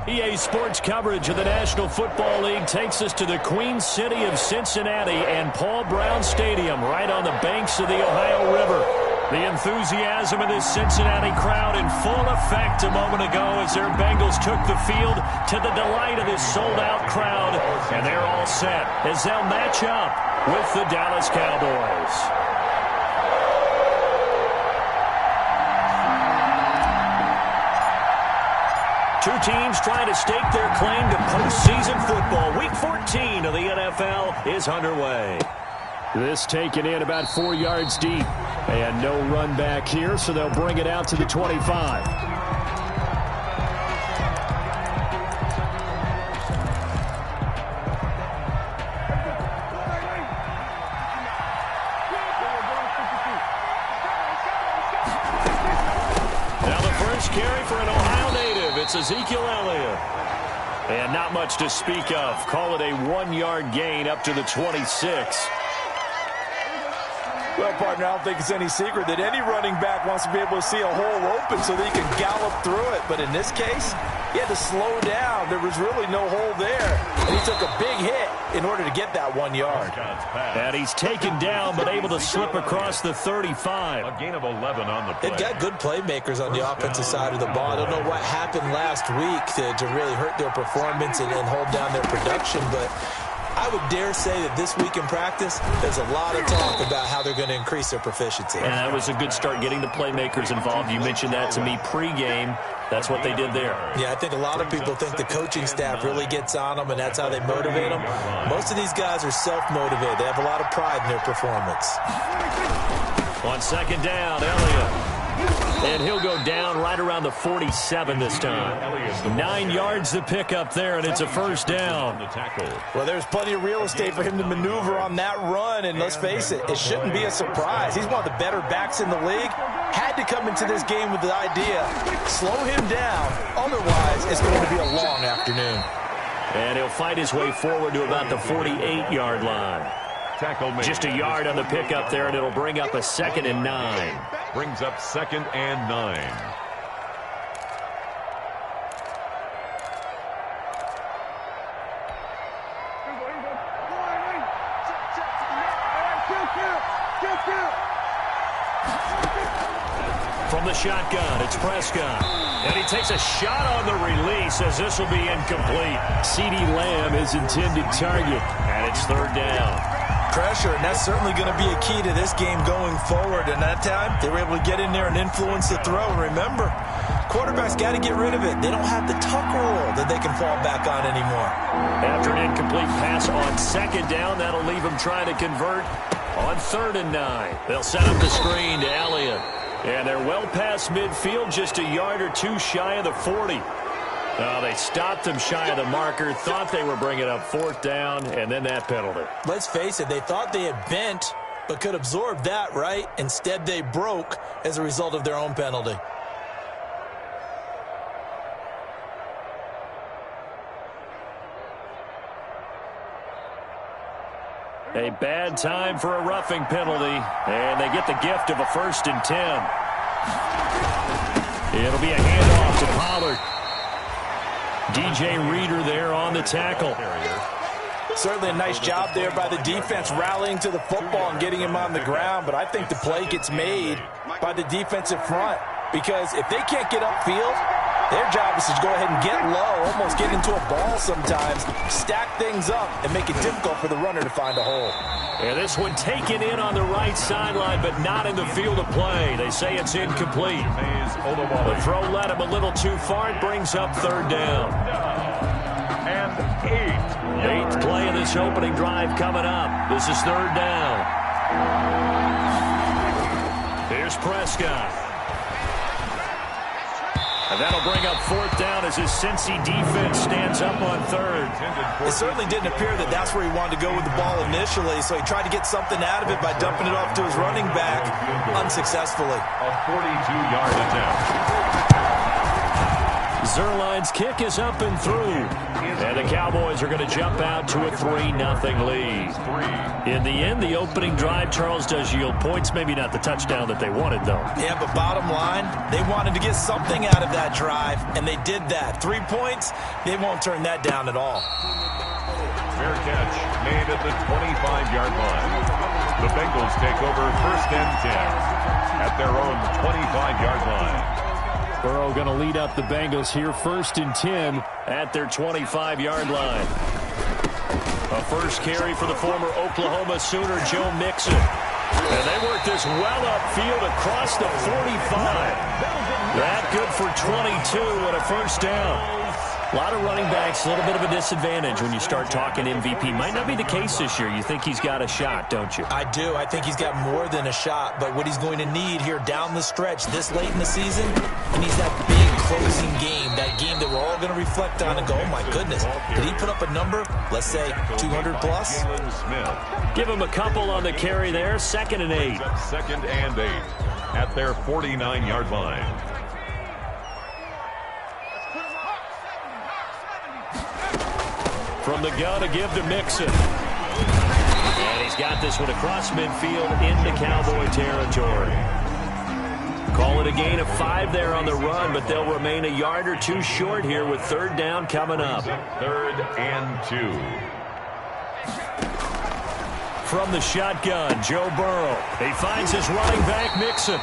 EA Sports coverage of the National Football League takes us to the Queen City of Cincinnati and Paul Brown Stadium right on the banks of the Ohio River. The enthusiasm of this Cincinnati crowd in full effect a moment ago as their Bengals took the field to the delight of this sold-out crowd. And they're all set as they'll match up with the Dallas Cowboys. Two teams trying to stake their claim to postseason football. Week 14 of the NFL is underway. This taken in about 4 yards deep. And no run back here, so they'll bring it out to the 25. Now the first carry for an Ohio native. It's Ezekiel Elliott. And not much to speak of. Call it a 1-yard gain up to the 26. Well, partner, I don't think it's any secret that any running back wants to be able to see a hole open so that he can gallop through it. But in this case, he had to slow down. There was really no hole there. And he took a big hit in order to get that 1 yard. And he's taken down but able to slip across the 35. A gain of 11 on the play. They've got good playmakers on the offensive side of the ball. I don't know what happened last week to really hurt their performance and hold down their production, but I would dare say that this week in practice, there's a lot of talk about how they're going to increase their proficiency. And that was a good start getting the playmakers involved. You mentioned that to me pregame. That's what they did there. Yeah, I think a lot of people think the coaching staff really gets on them, and that's how they motivate them. Most of these guys are self-motivated. They have a lot of pride in their performance. On second down, Elliott. And he'll go down right around the 47 this time. 9 yards to pick up there, and it's a first down. Well, there's plenty of real estate for him to maneuver on that run, and let's face it, it shouldn't be a surprise. He's one of the better backs in the league. Had to come into this game with the idea, slow him down. Otherwise, it's going to be a long afternoon. And he'll fight his way forward to about the 48-yard line. Just a yard on the pickup there, and it'll bring up a 2nd and 9. Brings up 2nd and 9. From the shotgun, it's Prescott. And he takes a shot on the release as this will be incomplete. CeeDee Lamb is intended target, and it's 3rd down. Pressure, and that's certainly going to be a key to this game going forward. And that time, they were able to get in there and influence the throw. And remember, quarterbacks got to get rid of it. They don't have the tuck rule that they can fall back on anymore. After an incomplete pass on 2nd down, that'll leave them trying to convert on 3rd and 9. They'll set up the screen to Elliott. And they're well past midfield, just a yard or two shy of the 40. They stopped him shy of the marker, thought they were bringing up 4th down, and then that penalty. Let's face it, they thought they had bent, but could absorb that, right? Instead, they broke as a result of their own penalty. A bad time for a roughing penalty, and they get the gift of a 1st and 10. It'll be a handoff to Pollard. DJ Reader there on the tackle. Certainly a nice job there by the defense rallying to the football and getting him on the ground, but I think the play gets made by the defensive front because if they can't get upfield, their job is to go ahead and get low, almost get into a ball sometimes, stack things up, and make it difficult for the runner to find a hole. And this one taken in on the right sideline, but not in the field of play. They say it's incomplete. The throw led him a little too far. It brings up 3rd down. And 8th play of this opening drive coming up. This is 3rd down. Here's Prescott. And that'll bring up 4th down as his Cincy defense stands up on 3rd. It certainly didn't appear that that's where he wanted to go with the ball initially, so he tried to get something out of it by dumping it off to his running back unsuccessfully. A 42-yard attempt. Zerline's kick is up and through. And the Cowboys are going to jump out to a 3-0 lead. In the end, the opening drive, Charles, does yield points. Maybe not the touchdown that they wanted, though. Yeah, but bottom line, they wanted to get something out of that drive, and they did that. 3 points, they won't turn that down at all. Fair catch made at the 25-yard line. The Bengals take over 1st and 10 at their own 25-yard line. Burrow going to lead up the Bengals here, 1st and 10 at their 25-yard line. A first carry for the former Oklahoma Sooner, Joe Mixon. And they work this well upfield across the 45. That good for 22 and a first down. A lot of running backs, a little bit of a disadvantage when you start talking MVP. Might not be the case this year. You think he's got a shot, don't you? I do. I think he's got more than a shot. But what he's going to need here down the stretch this late in the season, he needs that big closing game, that game that we're all going to reflect on and go, oh, my goodness, did he put up a number, let's say, 200 plus? Give him a couple on the carry there, 2nd and 8. 2nd and 8 at their 49-yard line. From the gun to give to Mixon. And he's got this one across midfield into Cowboy territory. Call it a gain of 5 there on the run, but they'll remain a yard or two short here with 3rd down coming up. 3rd and 2. From the shotgun, Joe Burrow. He finds his running back, Mixon.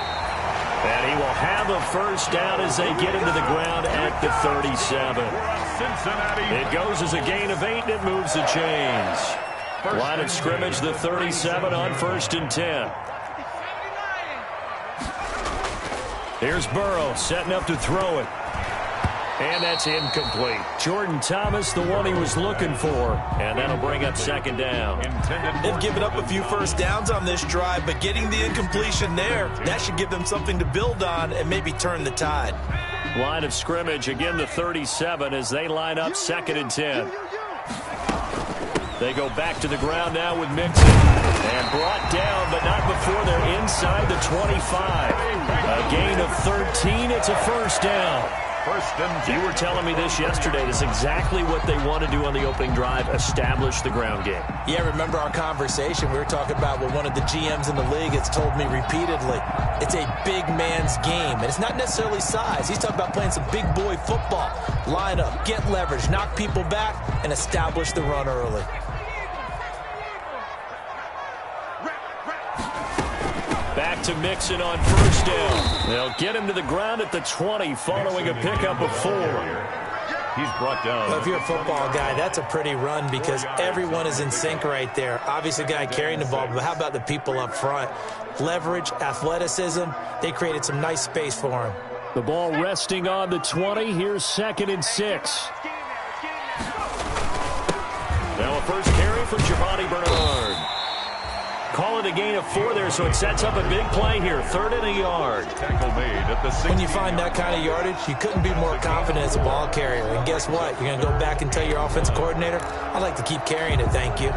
And he will have a first down as they get into the ground at the 37. It goes as a gain of 8, and it moves the chains. Line of scrimmage, the 37 on 1st and 10. Here's Burrow setting up to throw it. And that's incomplete. Jordan Thomas, the one he was looking for. And that'll bring up 2nd down. They've given up a few first downs on this drive, but getting the incompletion there, that should give them something to build on and maybe turn the tide. Line of scrimmage, again the 37 as they line up 2nd and 10. They go back to the ground now with Mixon. And brought down, but not before they're inside the 25. A gain of 13, it's a first down. You were telling me this yesterday. This is exactly what they want to do on the opening drive, establish the ground game. Yeah, remember our conversation? We were talking about what one of the GMs in the league has told me repeatedly. It's a big man's game, and it's not necessarily size. He's talking about playing some big boy football. Line up, get leverage, knock people back, and establish the run early. Back to Mixon on first down. They'll get him to the ground at the 20 following a pickup of 4. He's brought down. Well, if you're a football guy, that's a pretty run because everyone is in sync right there. Obviously, guy carrying the ball, but how about the people up front? Leverage, athleticism, they created some nice space for him. The ball resting on the 20. Here's 2nd and 6. Now a first carry for Giovanni Bernard. Call it a gain of 4 there, so it sets up a big play here. 3rd and a yard. Tackle made at the 60. When you find that kind of yardage, you couldn't be more confident as a ball carrier. And guess what? You're going to go back and tell your offensive coordinator, I'd like to keep carrying it, thank you.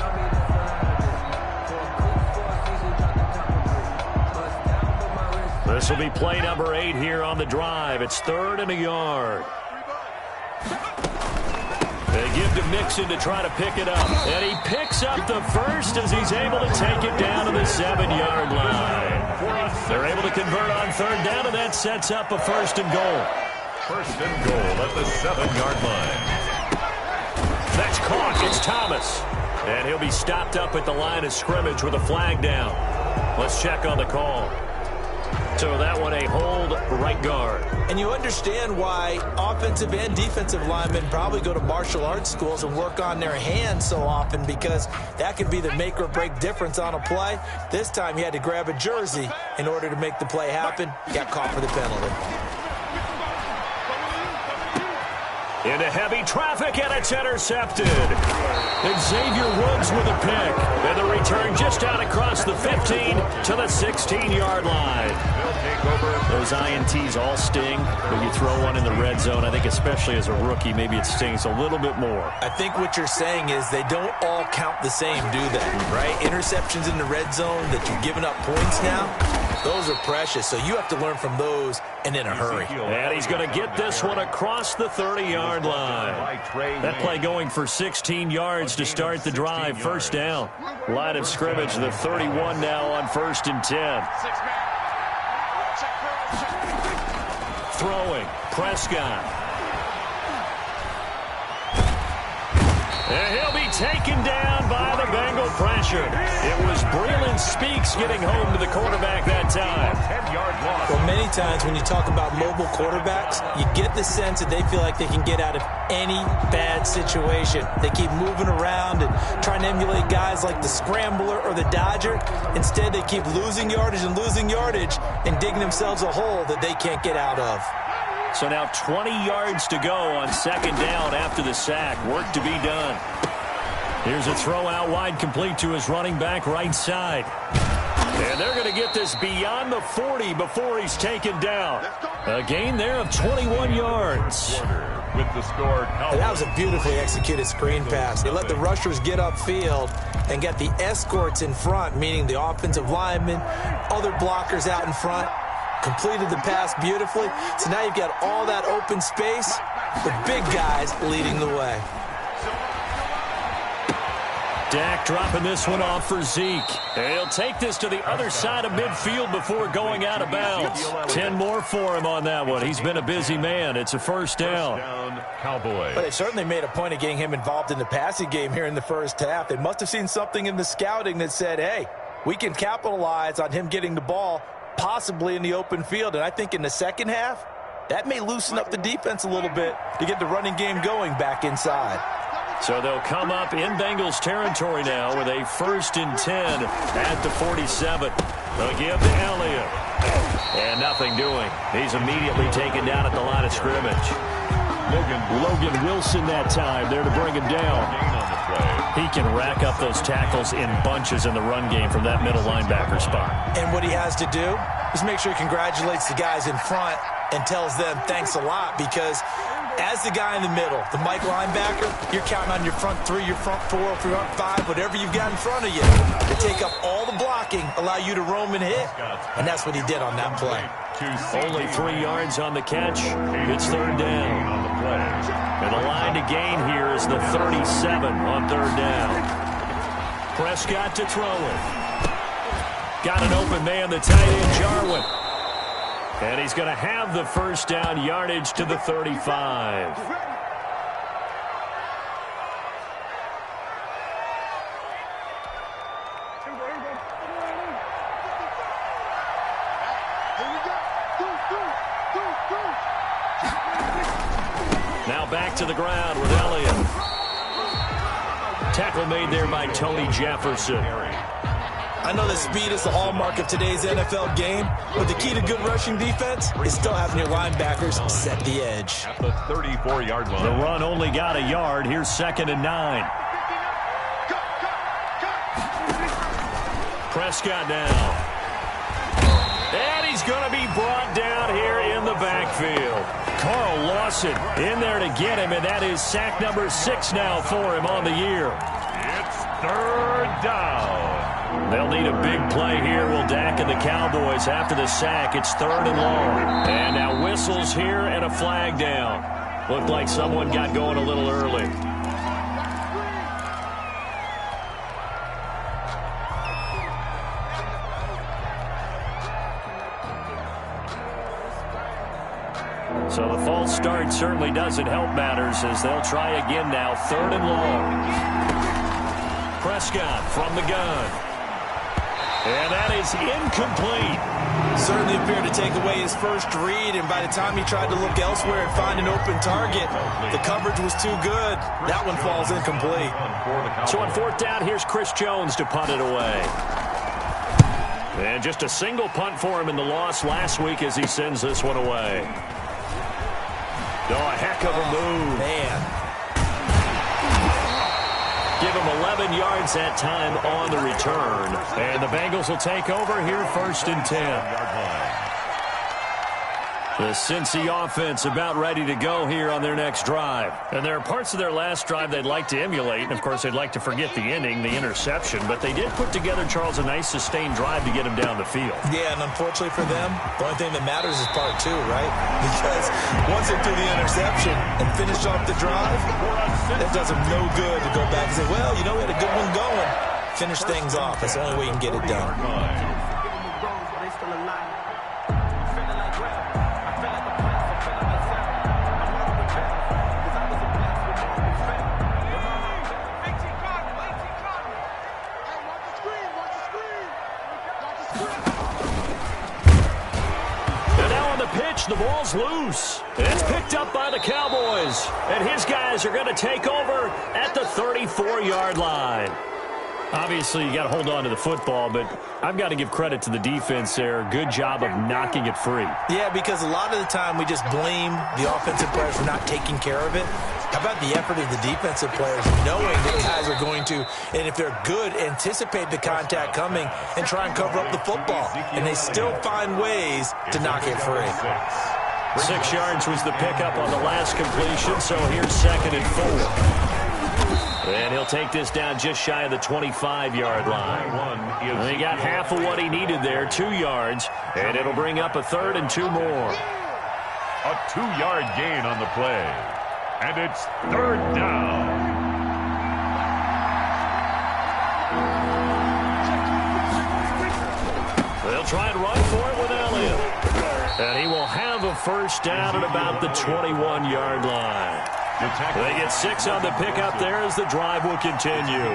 This will be play number 8 here on the drive. It's 3rd and a yard. They give to Mixon to try to pick it up. And he picks up the first as he's able to take it down to the 7-yard line. They're able to convert on 3rd down, and that sets up a 1st and goal. 1st and goal at the 7-yard line. That's caught. It's Thomas. And he'll be stopped up at the line of scrimmage with a flag down. Let's check on the call. So that one a hold right guard. And you understand why offensive and defensive linemen probably go to martial arts schools and work on their hands so often because that could be the make or break difference on a play. This time he had to grab a jersey in order to make the play happen. Got caught for the penalty. Into heavy traffic, and it's intercepted. Xavier Woods with a pick. And the return just out across the 15 to the 16-yard line. Those INTs all sting, but you throw one in the red zone. I think especially as a rookie, maybe it stings a little bit more. I think what you're saying is they don't all count the same, do they? Right? Interceptions in the red zone that you're giving up points now, Those are precious, so you have to learn from those and in a hurry. And he's going to get this one across the 30-yard line. That play going for 16 yards to start the drive. First down. Line of scrimmage, the 31 now on 1st and 10. Throwing, Prescott. And he'll be taken down by the Bengal pressure. It was Breland Speaks getting home to the quarterback that time. 10-yard loss. Well, many times when you talk about mobile quarterbacks, you get the sense that they feel like they can get out of any bad situation. They keep moving around and trying to emulate guys like the Scrambler or the Dodger. Instead, they keep losing yardage and digging themselves a hole that they can't get out of. So now 20 yards to go on 2nd down after the sack. Work to be done. Here's a throw out wide, complete to his running back right side. And they're going to get this beyond the 40 before he's taken down. A gain there of 21 yards. With the score. And that was a beautifully executed screen pass. They let the rushers get upfield and get the escorts in front, meaning the offensive linemen, other blockers out in front. Completed the pass beautifully. So now you've got all that open space. The big guys leading the way. Dak dropping this one off for Zeke. And he'll take this to the other side of midfield before going out of bounds. 10 more for him on that one. He's been a busy man. It's a first down. Cowboys. But they certainly made a point of getting him involved in the passing game here in the first half. They must have seen something in the scouting that said, hey, we can capitalize on him getting the ball possibly in the open field. And I think in the second half, that may loosen up the defense a little bit to get the running game going back inside. So they'll come up in Bengals territory now with a 1st and 10 at the 47. They'll give to Elliott. And nothing doing. He's immediately taken down at the line of scrimmage. Logan Wilson that time there to bring him down. He can rack up those tackles in bunches in the run game from that middle linebacker spot. And what he has to do is make sure he congratulates the guys in front and tells them thanks a lot, because as the guy in the middle, the Mike linebacker, you're counting on your front 3, your front 4, your front 5, whatever you've got in front of you to take up all the blocking, allow you to roam and hit. And that's what he did on that play. Only 3 yards on the catch. It's 3rd down. And the line to gain here is the 37 on 3rd down. Prescott to throw it. Got an open man, the tight end, Jarwin. And he's going to have the first down, yardage to the 35. Now back to the ground with Elliott. Tackle made there by Tony Jefferson. I know that speed is the hallmark of today's NFL game, but the key to good rushing defense is still having your linebackers set the edge. At the 34-yard line. The run only got a yard. Here's 2nd and 9. Prescott now. And he's going to be brought down here in the backfield. Carl Lawson in there to get him, and that is sack number 6 now for him on the year. It's 3rd down. They'll need a big play here, will Dak and the Cowboys after the sack. It's 3rd and long. And now whistles here and a flag down. Looked like someone got going a little early. So the false start certainly doesn't help matters as they'll try again now. 3rd and long. Prescott from the gun. And that is incomplete. Certainly appeared to take away his first read, and by the time he tried to look elsewhere and find an open target, the coverage was too good. That one falls incomplete. So on 4th down, here's Chris Jones to punt it away. And just a single punt for him in the loss last week as he sends this one away. Oh, a heck of a move. Man. Give him 11 yards that time on the return. And the Bengals will take over here 1st and 10. The Cincy offense about ready to go here on their next drive. And there are parts of their last drive they'd like to emulate. And, of course, they'd like to forget the ending, the interception. But they did put together, Charles, a nice sustained drive to get him down the field. Yeah, and unfortunately for them, the only thing that matters is part two, right? Because once they do the interception and finish off the drive, that does them no good to go back and say, well, you know, we had a good one going. Finish things off. That's the only way you can get it done. The ball's loose. It's picked up by the Cowboys. And his guys are going to take over at the 34-yard line. Obviously, you got to hold on to the football, but I've got to give credit to the defense there. Good job of knocking it free. Yeah, because a lot of the time we just blame the offensive players for not taking care of it. How about the effort of the defensive players knowing that guys are going to, and if they're good, anticipate the contact coming and try and cover up the football. And they still find ways to knock it free. 6 yards was the pickup on the last completion, so here's 2nd and 4. And he'll take this down just shy of the 25-yard line. He got half of what he needed there, 2 yards, and it'll bring up a 3rd and 2 more. A 2-yard gain on the play. And it's 3rd down. They'll try and run for it with Elliott. And he will have a first down at about the 21-yard line. They get 6 on the pickup there as the drive will continue.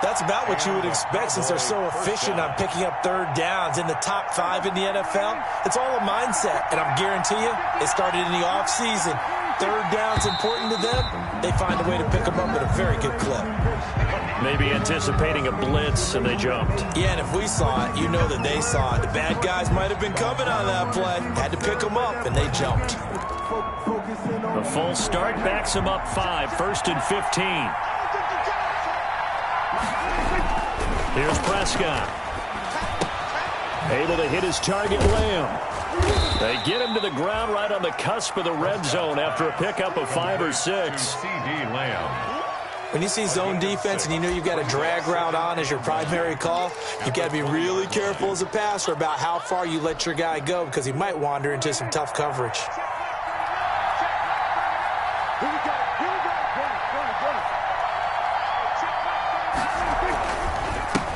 That's about what you would expect since they're so efficient on picking up 3rd downs in the top 5 in the NFL. It's all a mindset, and I guarantee you it started in the offseason. 3rd down's important to them. They find a way to pick them up at a very good clip. Maybe anticipating a blitz, and they jumped. Yeah, and if we saw it, you know that they saw it. The bad guys might have been coming on that play. Had to pick them up, and they jumped. A full start backs him up 5, 1st and 15. Here's Prescott. Able to hit his target, Lamb. They get him to the ground right on the cusp of the red zone after a pickup of 5 or 6. CD Lamb. When you see zone defense and you know you've got a drag route on as your primary call, you've got to be really careful as a passer about how far you let your guy go because he might wander into some tough coverage.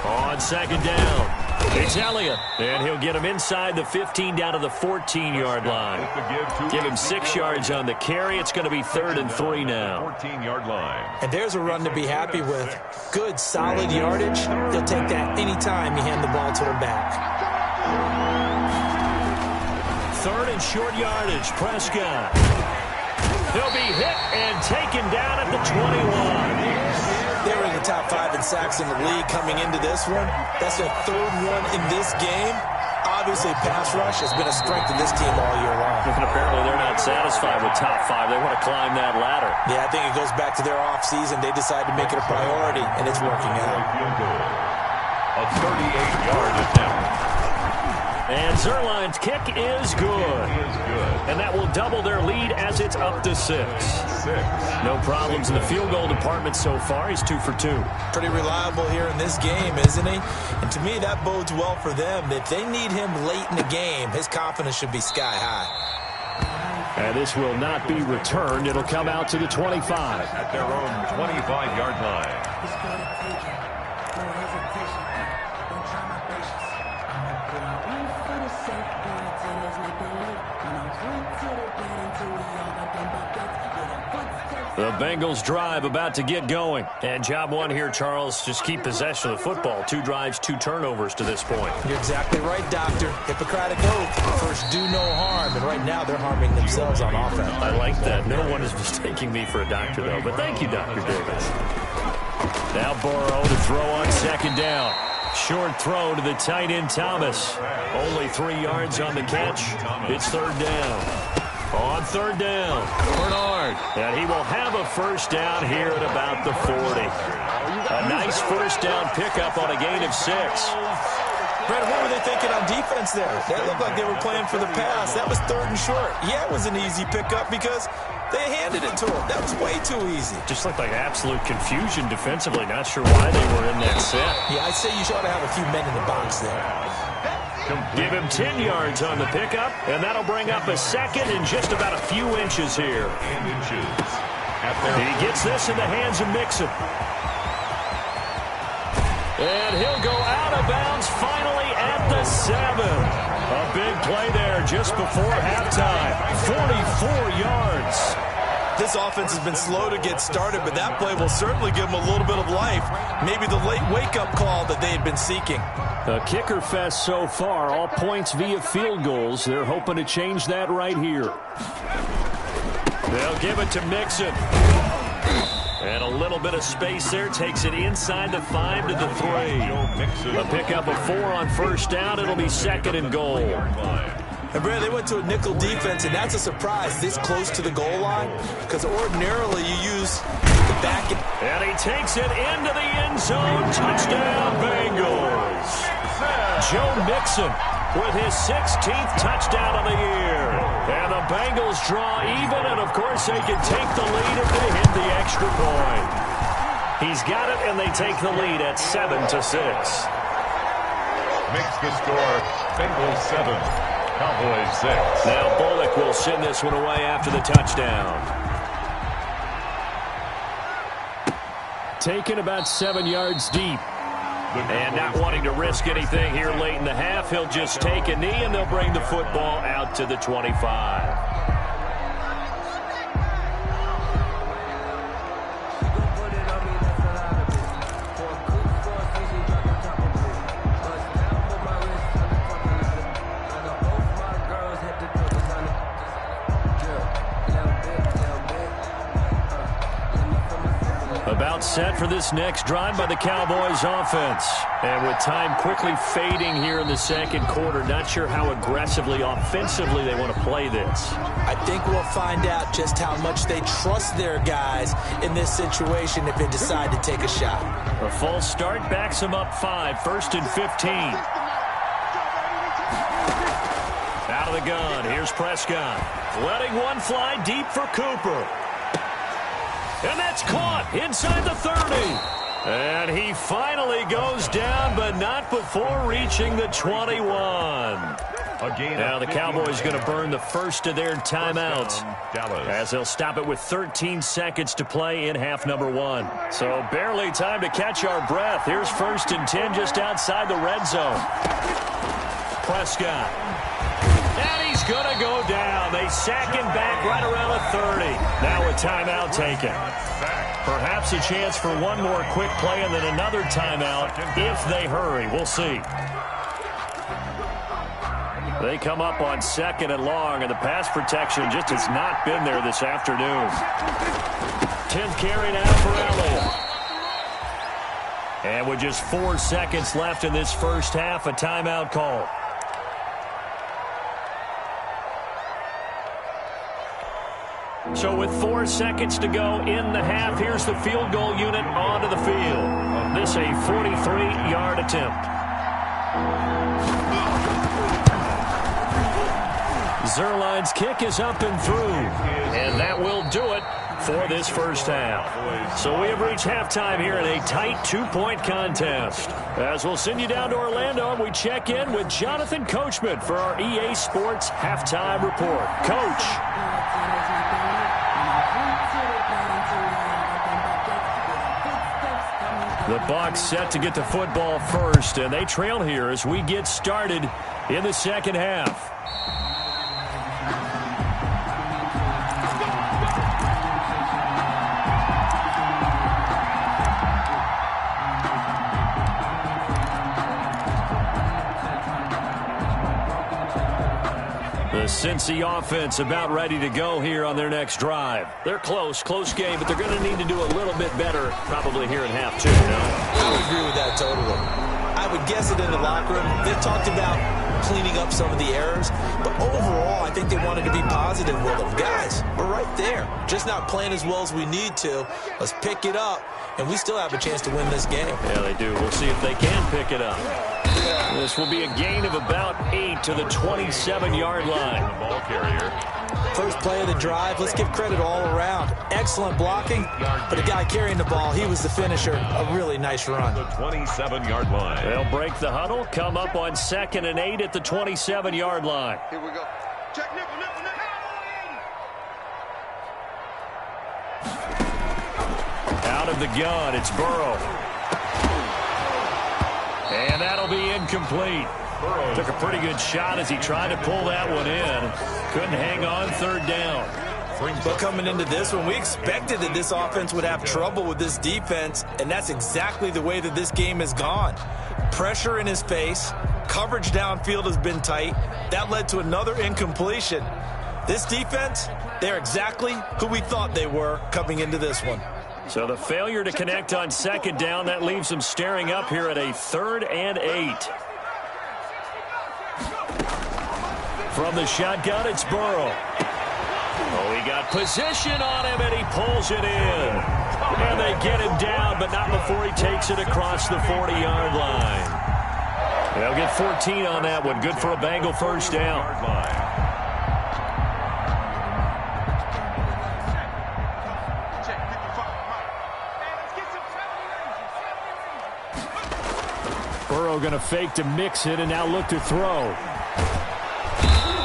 On 2nd down, it's Elliott, and he'll get him inside the 15 down to the 14-yard line. Give him 6 yards on the carry. It's going to be 3rd and 3 now. 14-yard line. And there's a run to be happy with. Good, solid yardage. They'll take that anytime you hand the ball to him back. 3rd and short yardage, Prescott. He'll be hit and taken down at the 21. They were in the top 5 in sacks in the league coming into this one. That's their 3rd one in this game. Obviously, pass rush has been a strength of this team all year long. And apparently they're not satisfied with top 5. They want to climb that ladder. Yeah, I think it goes back to their offseason. They decided to make it a priority, and it's working out. A 38-yard attempt. And Zerline's kick is good. And that will double their lead as it's up to 6. No problems in the field goal department so far. He's 2 for 2. Pretty reliable here in this game, isn't he? And to me, that bodes well for them. If they need him late in the game, his confidence should be sky high. And this will not be returned. It'll come out to the 25. At their own 25-yard line. The Bengals drive about to get going. And job one here, Charles, just keep possession of the football. 2 drives, 2 turnovers to this point. You're exactly right, Doctor. Hippocratic oath. First, do no harm. And right now, they're harming themselves on offense. I like that. No one is mistaking me for a doctor, though. But thank you, Dr. Davis. Now Burrow to throw on 2nd down. Short throw to the tight end, Thomas. Only 3 yards on the catch. It's 3rd down. On 3rd down, Bernard. And he will have a first down here at about the 40. A nice first down pickup on a gain of 6. Brad, what were they thinking on defense there? That looked like they were playing for the pass. That was 3rd and short. Yeah, it was an easy pickup because they handed it to him. That was way too easy. Just looked like absolute confusion defensively. Not sure why they were in that set. Yeah, I'd say you ought to have a few men in the box there. Give him 10 yards on the pickup, and that'll bring up a second in just about a few inches here. He gets this in the hands of Mixon. And he'll go out of bounds finally at the 7. A big play there just before halftime. 44 yards. This offense has been slow to get started, but that play will certainly give them a little bit of life. Maybe the late wake-up call that they had been seeking. A kicker fest so far, all points via field goals. They're hoping to change that right here. They'll give it to Mixon. And a little bit of space there. Takes it inside the 5 to the 3. A pickup of 4 on first down. It'll be 2nd and goal. And, Brad, they went to a nickel defense, and that's a surprise this close to the goal line because ordinarily you use the back. And he takes it into the end zone. Touchdown, Bengals. Joe Mixon with his 16th touchdown of the year. And the Bengals draw even, and, of course, they can take the lead if they hit the extra point. He's got it, and they take the lead at 7-6. Makes the score Bengals 7, Cowboys 6. Now Bullock will send this one away after the touchdown. Taken about 7 yards deep. And not wanting to risk anything here late in the half, he'll just take a knee, and they'll bring the football out to the 25. About set for this next drive by the Cowboys offense. And with time quickly fading here in the second quarter, not sure how aggressively, offensively they want to play this. I think we'll find out just how much they trust their guys in this situation if they decide to take a shot. A false start backs them up 5, 1st and 15. Out of the gun, here's Prescott. Letting one fly deep for Cooper. And that's caught inside the 30. And he finally goes down, but not before reaching the 21. Now the Cowboys going to burn the first of their timeouts as they'll stop it with 13 seconds to play in half number 1. So barely time to catch our breath. Here's 1st and 10 just outside the red zone. Prescott. And he's going to go down. They sack him back right around the 30. Now a timeout taken. Perhaps a chance for one more quick play and then another timeout if they hurry. We'll see. They come up on 2nd and long, and the pass protection just has not been there this afternoon. 10th carry now for Elliott. And with just 4 seconds left in this first half, a timeout call. So with 4 seconds to go in the half, here's the field goal unit onto the field. This a 43-yard attempt. Zerline's kick is up and through. And that will do it for this first half. So we have reached halftime here in a tight 2-point contest. As we'll send you down to Orlando, and we check in with Jonathan Coachman for our EA Sports Halftime Report. Coach. The Bucs set to get the football first, and they trail here as we get started in the second half. The Cincy offense about ready to go here on their next drive. They're close game, but they're going to need to do a little bit better probably here in half 2. I would agree with that totally. I would guess it in the locker room. They talked about cleaning up some of the errors. But overall, I think they wanted to be positive with them. Guys, we're right there. Just not playing as well as we need to. Let's pick it up, and we still have a chance to win this game. Yeah, they do. We'll see if they can pick it up. This will be a gain of about 8 to the 27-yard line. The ball carrier. First play of the drive, let's give credit all around. Excellent blocking, but the guy carrying the ball, he was the finisher. A really nice run. The 27-yard line. They'll break the huddle, come up on 2nd and 8 at the 27-yard line. Here we go. Check nickel. Out of the gun, it's Burrow. And that'll be incomplete. Took a pretty good shot as he tried to pull that one in. Couldn't hang on 3rd down. But coming into this one, we expected that this offense would have trouble with this defense, and that's exactly the way that this game has gone. Pressure in his face, coverage downfield has been tight. That led to another incompletion. This defense, they're exactly who we thought they were coming into this one. So the failure to connect on 2nd down, that leaves them staring up here at a 3rd and 8. From the shotgun, it's Burrow. Oh, he got position on him, and he pulls it in. And they get him down, but not before he takes it across the 40-yard line. They'll get 14 on that one. Good for a Bengal first down. Burrow going to fake to mix it and now look to throw.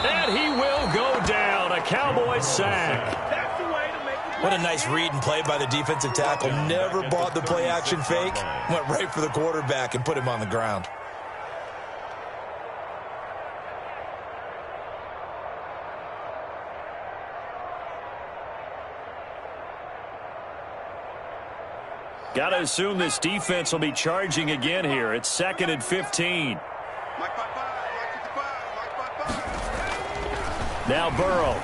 And he will go down. A Cowboys sack. What a nice read and play by the defensive tackle. Never bought the play-action fake. Went right for the quarterback and put him on the ground. Got to assume this defense will be charging again here. It's 2nd and 15. Now Burrow.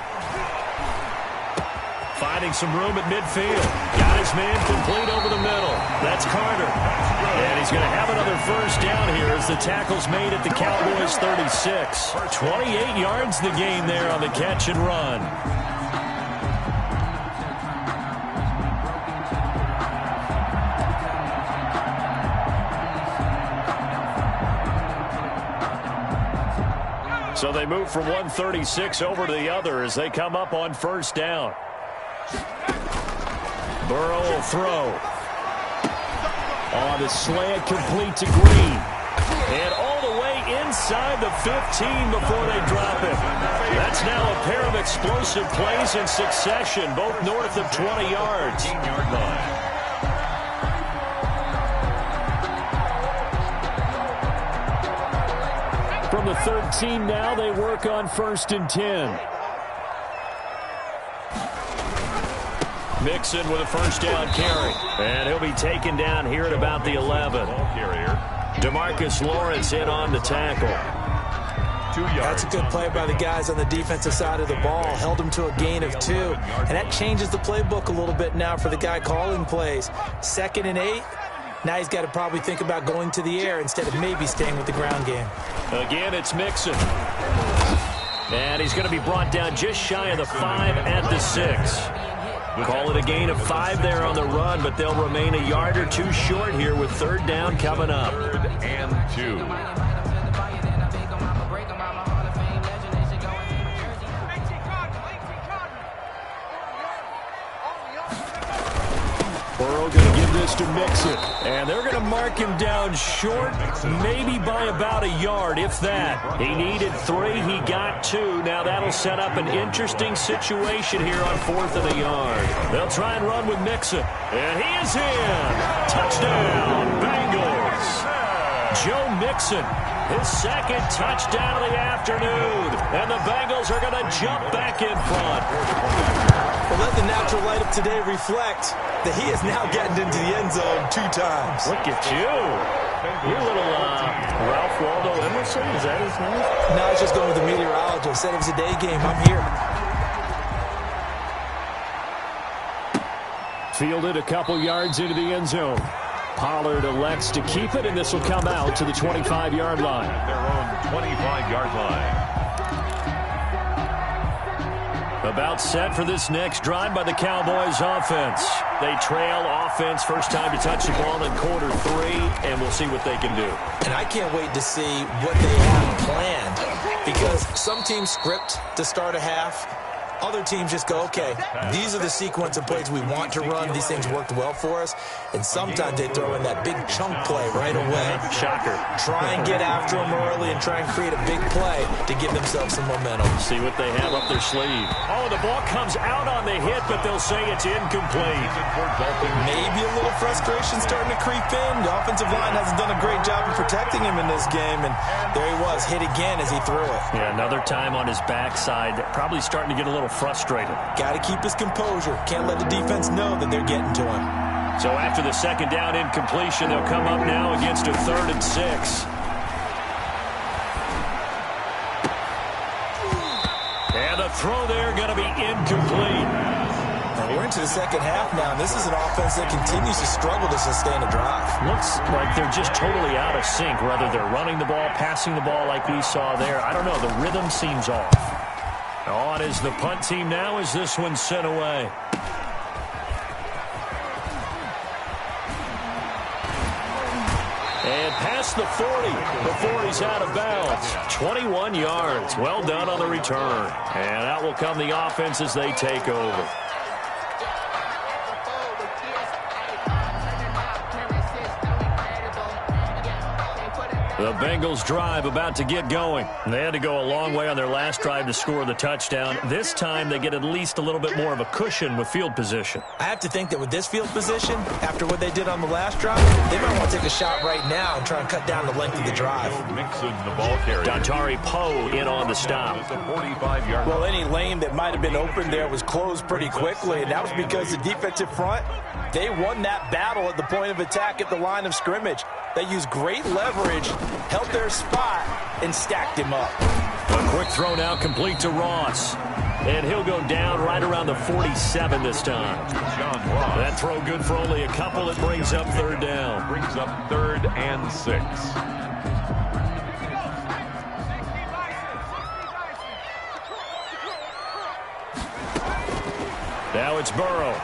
Finding some room at midfield. Got his man complete over the middle. That's Carter. And he's going to have another first down here as the tackle's made at the Cowboys 36. 28 yards the game there on the catch and run. So they move from 136 over to the other as they come up on first down. Burrow will throw. On the slant, complete to Green. And all the way inside the 15 before they drop it. That's now a pair of explosive plays in succession, both north of 20 yards. 15-yard line. From the 13 now, they work on 1st and 10. Mixon with a first down carry. And he'll be taken down here at about the 11. Ball carrier. Demarcus Lawrence in on the tackle. 2 yards. That's a good play by the guys on the defensive side of the ball. Held them to a gain of 2. And that changes the playbook a little bit now for the guy calling plays. 2nd and 8. Now he's got to probably think about going to the air instead of maybe staying with the ground game. Again, it's Mixon. And he's going to be brought down just shy of the 5 at the 6. Call it a gain of 5 there on the run, but they'll remain a yard or 2 short here with 3rd down coming up. 3rd and 2. Burrow going to give this to Mixon. And they're going to mark him down short, maybe by about a yard, if that. He needed 3. He got 2. Now that'll set up an interesting situation here on 4th and a yard. They'll try and run with Mixon. And he is in. Touchdown, Bengals. Joe Mixon, his 2nd touchdown of the afternoon. And the Bengals are going to jump back in front. Well, let the natural light of today reflect that he is now getting into the end zone 2 times. Look at you. You're a little Ralph Waldo Emerson. Is that his name? No, I was just going with the meteorologist. Said it was a day game. I'm here. Fielded a couple yards into the end zone. Pollard elects to keep it, and this will come out to the 25-yard line. At their own 25-yard line. About set for this next drive by the Cowboys offense. They trail offense, first time to touch the ball in quarter 3, and we'll see what they can do. And I can't wait to see what they have planned, because some teams script to start a half. Other teams just go, okay, these are the sequence of plays we want to run. These things worked well for us. And sometimes they throw in that big chunk play right away. Shocker. Try and get after them early and try and create a big play to give themselves some momentum. See what they have up their sleeve. Oh, the ball comes out on the hit, but they'll say it's incomplete. Maybe a little frustration starting to creep in. The offensive line hasn't done a great job of protecting him in this game. And there he was, hit again as he threw it. Yeah, another time on his backside. Probably starting to get a little frustrated. Got to keep his composure. Can't let the defense know that they're getting to him. So after the second down incompletion, they'll come up now against a 3rd and 6. And the throw there going to be incomplete. And we're into the second half now, and this is an offense that continues to struggle to sustain a drive. Looks like they're just totally out of sync, whether they're running the ball, passing the ball like we saw there. I don't know. The rhythm seems off. On is the punt team now as this one's sent away. And past the 40 before he's out of bounds. 21 yards. Well done on the return. And out will come the offense as they take over. The Bengals drive about to get going. They had to go a long way on their last drive to score the touchdown. This time they get at least a little bit more of a cushion with field position. I have to think that with this field position, after what they did on the last drive, they might want to take a shot right now and try and cut down the length of the drive. Mixon, the ball carrier. Dontari Poe in on the stop. Well, any lane that might have been open there was closed pretty quickly, and that was because the defensive front, they won that battle at the point of attack at the line of scrimmage. They used great leverage, held their spot, and stacked him up. A quick throw now complete to Ross. And he'll go down right around the 47 this time. John Ross. That throw good for only a couple. It brings up 3rd down. Brings up 3rd and 6. Now it's Burrow.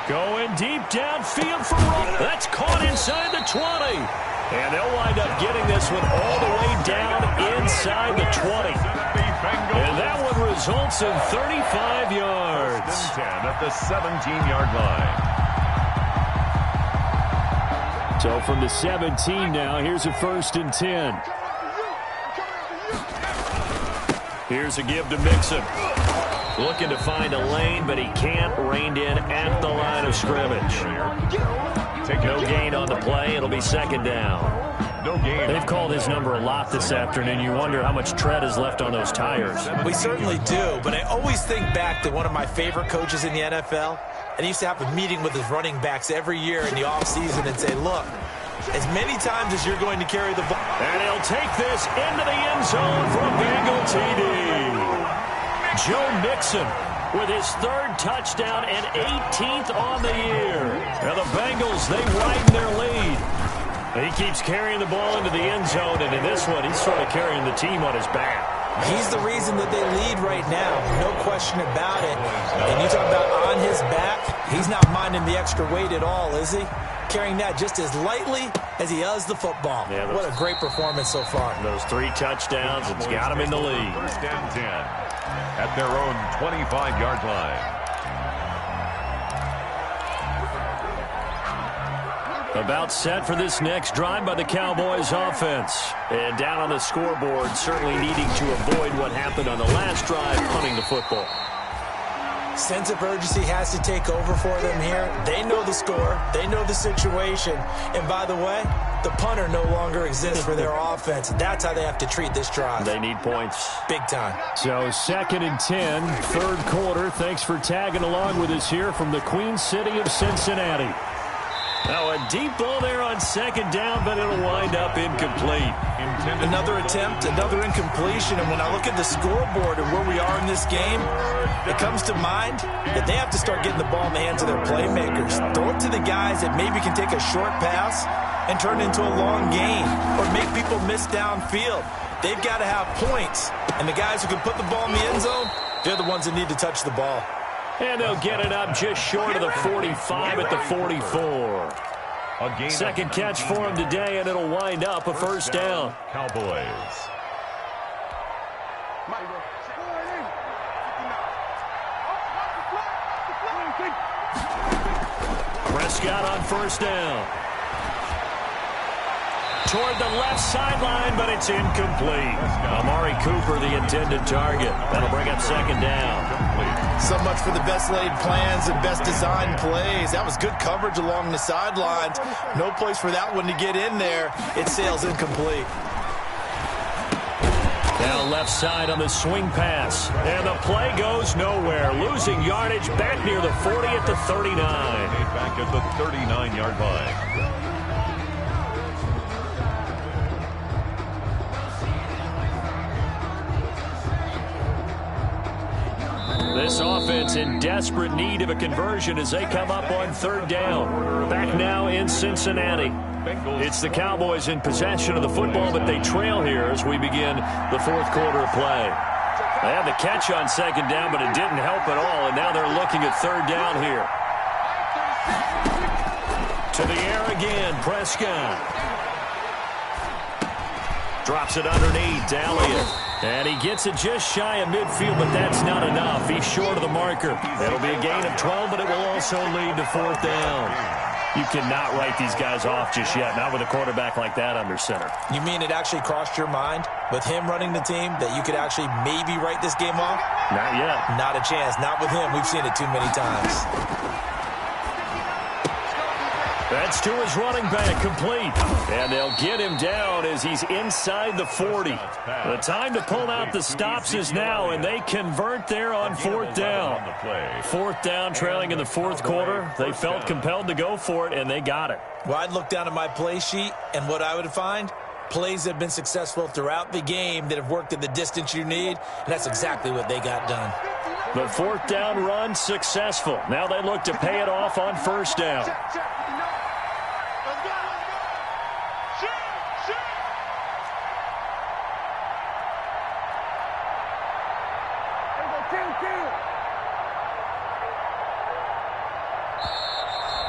Going deep downfield for Ross. That's caught inside the 20. And they'll wind up getting this one all the way down inside the 20. And that one results in 35 yards. 10 at the 17-yard line. So from the 17 now, here's a 1st and 10. Here's a give to Mixon. Looking to find a lane, but he can't. Reined in at the line of scrimmage. No gain on the play. It'll be 2nd down. No gain. They've called his number a lot this afternoon. You wonder how much tread is left on those tires. We certainly do, but I always think back to one of my favorite coaches in the NFL. And he used to have a meeting with his running backs every year in the offseason and say, look, as many times as you're going to carry the ball. And he'll take this into the end zone for a Bengal TD. Joe Mixon with his 3rd touchdown and 18th on the year. Now the Bengals, they widen their lead. He keeps carrying the ball into the end zone, and in this one, he's sort of carrying the team on his back. He's the reason that they lead right now, no question about it. And you talk about on his back, he's not minding the extra weight at all, is he? Carrying that just as lightly as he does the football. Yeah, what a great performance so far. Those 3 touchdowns, it's got him in the lead. 1st and 10 at their own 25-yard line. About set for this next drive by the Cowboys offense. And down on the scoreboard, certainly needing to avoid what happened on the last drive, punting the football. Sense of urgency has to take over for them here. They know the score. They know the situation. And by the way, the punter no longer exists for their offense. That's how they have to treat this drive. They need points. Big time. So 2nd and 10, 3rd quarter. Thanks for tagging along with us here from the Queen City of Cincinnati. Now a deep ball there on second down, but it'll wind up incomplete. Another attempt, another incompletion, and when I look at the scoreboard and where we are in this game, it comes to mind that they have to start getting the ball in the hands of their playmakers. Throw it to the guys that maybe can take a short pass and turn it into a long gain or make people miss downfield. They've got to have points, and the guys who can put the ball in the end zone, they're the ones that need to touch the ball. And they'll get it up just short of the 45 at the 44. Second catch for him today, and it'll wind up a first down. Cowboys. Prescott on first down. Toward the left sideline, but it's incomplete. Amari Cooper, the intended target. That'll bring up second down. So much for the best laid plans and best designed plays. That was good coverage along the sidelines. No place for that one to get in there. It sails incomplete. Now left side on the swing pass. And the play goes nowhere. Losing yardage back near the 40 at the 39. Back at the 39-yard line. This offense in desperate need of a conversion as they come up on third down. Back now in Cincinnati. It's the Cowboys in possession of the football, but they trail here as we begin the fourth quarter of play. They had the catch on second down, but it didn't help at all, and now they're looking at third down here. To the air again, Prescott. Drops it underneath, Elliott. And he gets it just shy of midfield, but that's not enough. He's short of the marker. It'll be a gain of 12, but it will also lead to fourth down. You cannot write these guys off just yet, not with a quarterback like that under center. You mean it actually crossed your mind with him running the team that you could actually maybe write this game off? Not yet. Not a chance. Not with him. We've seen it too many times. That's to his running back, complete. And they'll get him down as he's inside the 40. The time to pull out the stops is now, and they convert there on fourth down. Fourth down, trailing in the fourth quarter. They felt compelled to go for it, and they got it. Well, I'd look down at my play sheet, and what I would find, plays that have been successful throughout the game that have worked at the distance you need, and that's exactly what they got done. The fourth down run successful. Now they look to pay it off on first down.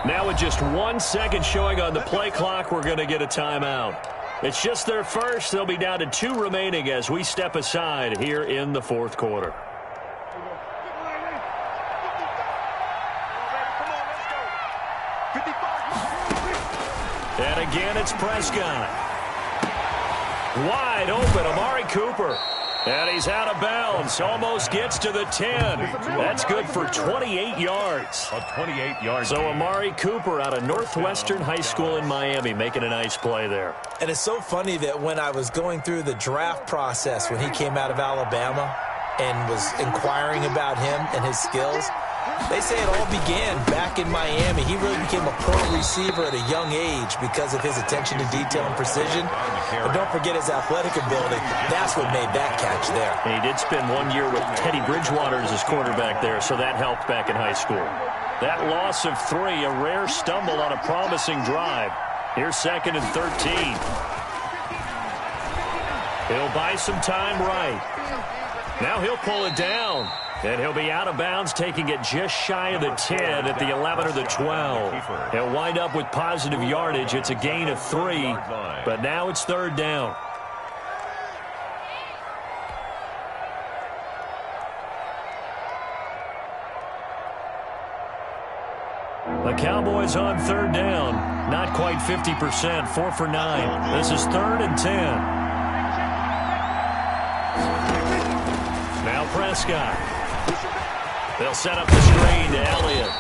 Now with just 1 second showing on the play clock, we're going to get a timeout. It's just their first. They'll be down to 2 remaining as we step aside here in the fourth quarter. And again, it's Prescott. Wide open, Amari Cooper. And he's out of bounds. Almost gets to the 10. That's good for 28 yards. A 28-yard. So Amari Cooper out of Northwestern High School in Miami making a nice play there. And it's so funny that when I was going through the draft process when he came out of Alabama and was inquiring about him and his skills, they say it all began back in Miami. He really became a pro receiver at a young age because of his attention to detail and precision. But don't forget his athletic ability. That's what made that catch there. And he did spend 1 year with Teddy Bridgewater as his quarterback there, so that helped back in high school. That loss of 3, a rare stumble on a promising drive. Here's 2nd and 13. He'll buy some time right. Now he'll pull it down. And he'll be out of bounds, taking it just shy of the 10 at the 11 or the 12. He'll wind up with positive yardage. It's a gain of 3, but now it's third down. The Cowboys on third down. Not quite 50%, 4 for 9. This is 3rd and 10. Now Prescott. They'll set up the screen to Elliott.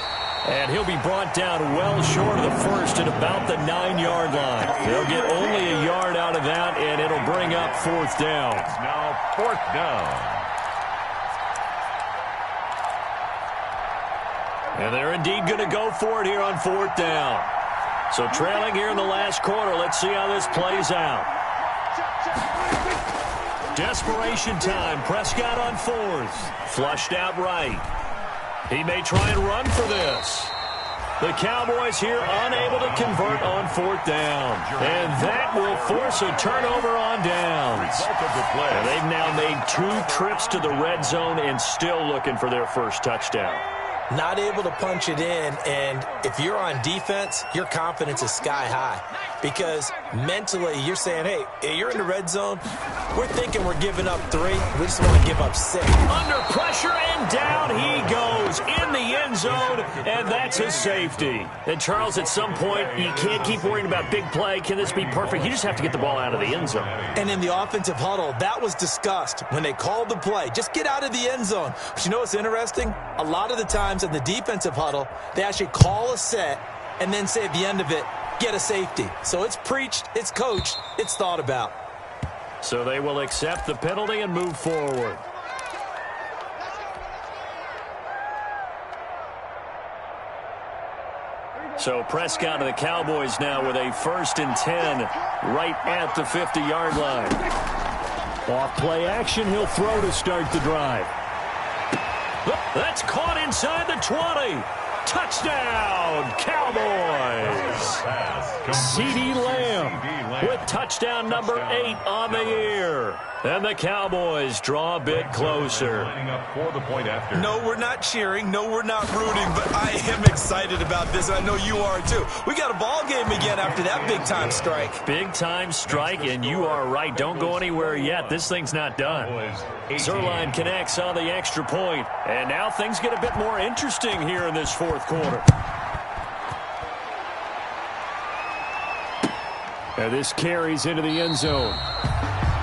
And he'll be brought down well short of the first at about the 9-yard line. They'll get only a yard out of that, and it'll bring up fourth down. It's now fourth down. And they're indeed going to go for it here on fourth down. So trailing here in the last quarter. Let's see how this plays out. Desperation time. Prescott on fourth. Flushed out right. He may try and run for this. The Cowboys here unable to convert on fourth down. And that will force a turnover on downs. And they've now made 2 trips to the red zone and still looking for their first touchdown. Not able to punch it in, and if you're on defense, your confidence is sky high. Because mentally, you're saying, hey, you're in the red zone. We're thinking we're giving up 3. We just want to give up 6. Under pressure, and down he goes in the end zone, and that's a safety. And, Charles, at some point, you can't keep worrying about big play. Can this be perfect? You just have to get the ball out of the end zone. And in the offensive huddle, that was discussed when they called the play. Just get out of the end zone. But you know what's interesting? A lot of the times in the defensive huddle, they actually call a set and then say at the end of it, get a safety. So it's preached, it's coached, it's thought about. So they will accept the penalty and move forward. So Prescott of the Cowboys now with a 1st and 10 right at the 50-yard line. Off play action, he'll throw to start the drive. That's caught inside the 20. Touchdown, Cowboys. CeeDee Lamb with touchdown number 8 on the year. And the Cowboys draw a bit closer. No, we're not cheering. No, we're not rooting. But I am excited about this, and I know you are too. We got a ball game again after that big-time strike. Big-time strike, and you are right. Don't go anywhere yet. This thing's not done. Zuerlein connects on the extra point. And now things get a bit more interesting here in this 4th quarter. And this carries into the end zone.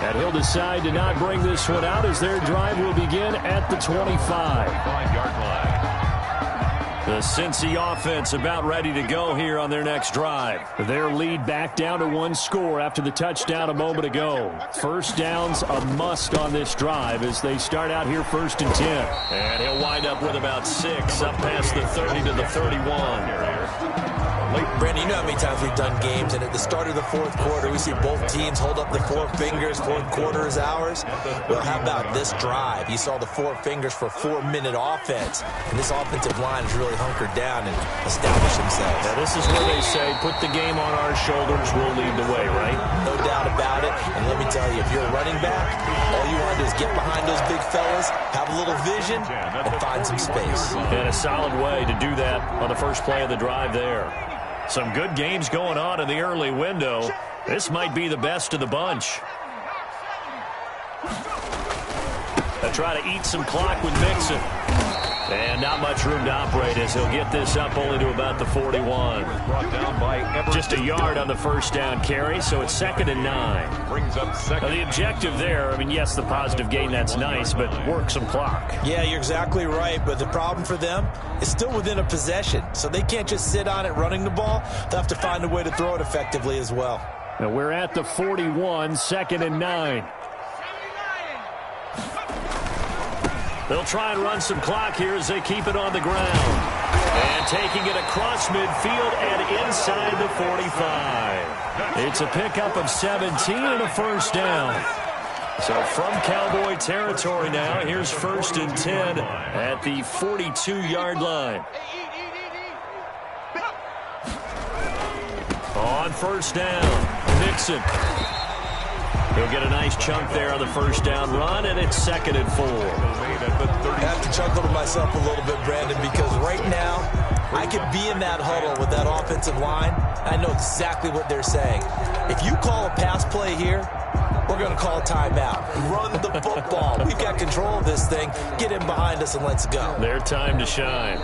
And he'll decide to not bring this one out as their drive will begin at the 25-yard line. The Cincy offense about ready to go here on their next drive. Their lead back down to 1 score after the touchdown a moment ago. First downs a must on this drive as they start out here 1st and 10. And he'll wind up with about 6 up past the 30 to the 31. Brandon, you know how many times we've done games, and at the start of the 4th quarter, we see both teams hold up the 4 fingers, 4th quarter is ours. Well, how about this drive? You saw the 4 fingers for 4-minute offense, and this offensive line has really hunkered down and established themselves. Now, this is where they say, put the game on our shoulders, we'll lead the way, right? No doubt about it, and let me tell you, if you're a running back, all you want to do is get behind those big fellas, have a little vision, and find some space. And a solid way to do that on the first play of the drive there. Some good games going on in the early window. This might be the best of the bunch. They'll try to eat some clock with Mixon. And not much room to operate as he'll get this up only to about the 41. Just a yard on the first down carry, so it's 2nd and 9. Brings up second. Now the objective there, I mean, yes, the positive gain, that's nice, but work some clock. Yeah, you're exactly right, but the problem for them is still within a possession, so they can't just sit on it running the ball. They'll have to find a way to throw it effectively as well. Now we're at the 41, 2nd and 9. They'll try and run some clock here as they keep it on the ground. And taking it across midfield and inside the 45. It's a pickup of 17 and a first down. So from Cowboy territory now, here's 1st and 10 at the 42-yard line. On first down, Mixon. He'll get a nice chunk there on the first down run, and it's 2nd and 4. I have to chuckle to myself a little bit, Brandon, because right now I could be in that huddle with that offensive line. I know exactly what they're saying. If you call a pass play here, we're going to call a timeout. Run the football. We've got control of this thing. Get in behind us and let's go. Their time to shine.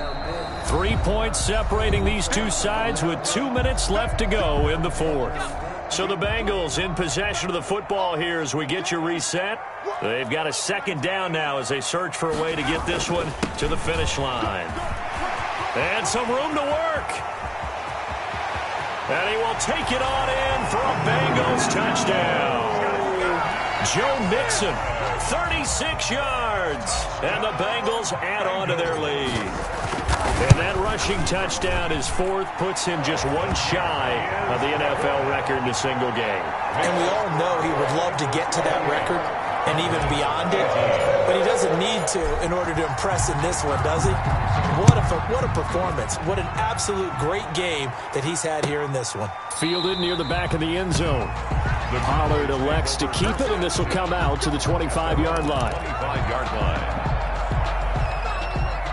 3 points separating these two sides with 2 minutes left to go in the 4th. So the Bengals in possession of the football here as we get you reset. They've got a 2nd down now as they search for a way to get this one to the finish line. And some room to work. And he will take it on in for a Bengals touchdown. Joe Mixon, 36 yards. And the Bengals add on to their lead. And that rushing touchdown, his fourth, puts him just one shy of the NFL record in a single game. And we all know he would love to get to that record and even beyond it, but he doesn't need to in order to impress in this one, does he? What a performance. What an absolute great game that he's had here in this one. Fielded near the back of the end zone. Pollard elects to keep it, and this will come out to the 25-yard line. 25-yard line.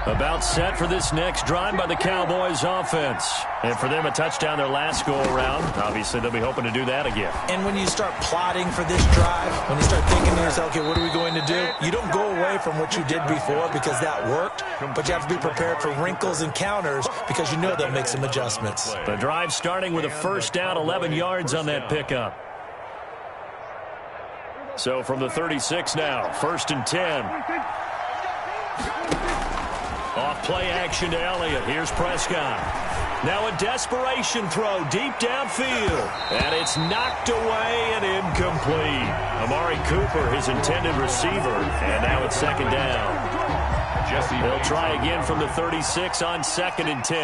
About set for this next drive by the Cowboys offense. And for them, a touchdown their last go-around. Obviously, they'll be hoping to do that again. And when you start plotting for this drive, when you start thinking to yourself, okay, what are we going to do? You don't go away from what you did before because that worked, but you have to be prepared for wrinkles and counters because you know they'll make some adjustments. The drive starting with a first down, 11 yards on that pickup. So from the 36 now, 1st and 10. Off play action to Elliott. Here's Prescott. Now a desperation throw deep downfield. And it's knocked away and incomplete. Amari Cooper, his intended receiver. And now it's 2nd down. They'll try again from the 36 on 2nd and 10.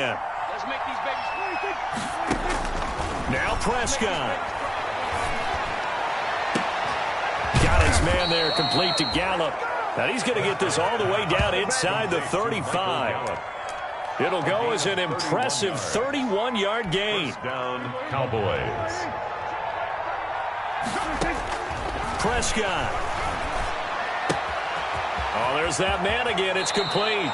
Now Prescott. Got his man there, complete to Gallup. Now he's going to get this all the way down inside the 35. It'll go as an impressive 31-yard gain. First down, Cowboys. Prescott. Oh, there's that man again. It's complete.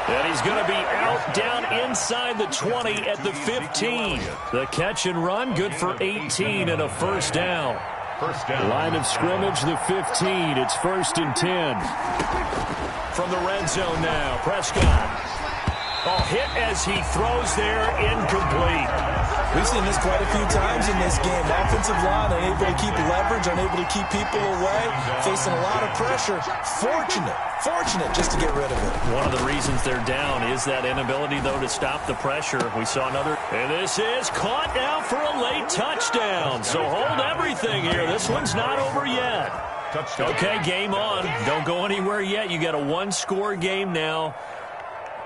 And he's going to be out down inside the 20 at the 15. The catch and run, good for 18 and a first down. First down. Line of scrimmage, the 15. It's 1st and 10. From the red zone now, Prescott. Oh, hit as he throws there, incomplete. We've seen this quite a few times in this game. Offensive line unable to keep leverage, unable to keep people away, facing a lot of pressure. Fortunate just to get rid of it. One of the reasons they're down is that inability, though, to stop the pressure. We saw another. And this is caught now for a late touchdown. So hold everything here. This one's not over yet. Touchdown. Okay, game on. Don't go anywhere yet. You got a one-score game now.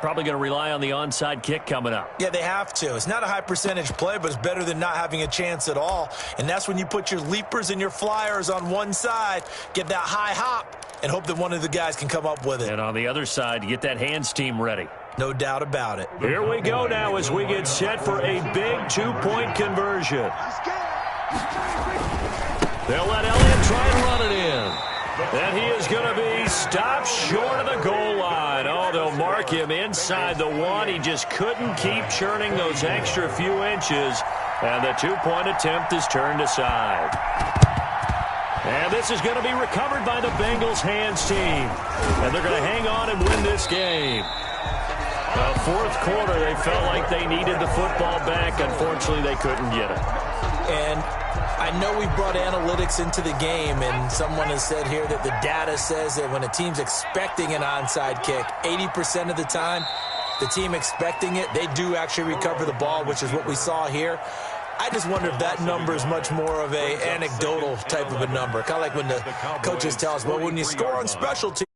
Probably going to rely on the onside kick coming up. Yeah, they have to. It's not a high percentage play, but it's better than not having a chance at all. And that's when you put your leapers and your flyers on one side, get that high hop, and hope that one of the guys can come up with it. And on the other side, get that hands team ready. No doubt about it. Here we go now as we get set for a big two-point conversion. They'll let Elliott try and run it in. And he is going to be stopped short of the goal line. Oh, they'll mark him inside the 1. He just couldn't keep churning those extra few inches. And the two-point attempt is turned aside. And this is going to be recovered by the Bengals hands team. And they're going to hang on and win this game. Fourth quarter, they felt like they needed the football back. Unfortunately, they couldn't get it. And I know we brought analytics into the game, and someone has said here that the data says that when a team's expecting an onside kick, 80% of the time, the team expecting it, they do actually recover the ball, which is what we saw here. I just wonder if that number is much more of an anecdotal type of a number. Kind of like when the coaches tell us, well, when you score on special teams,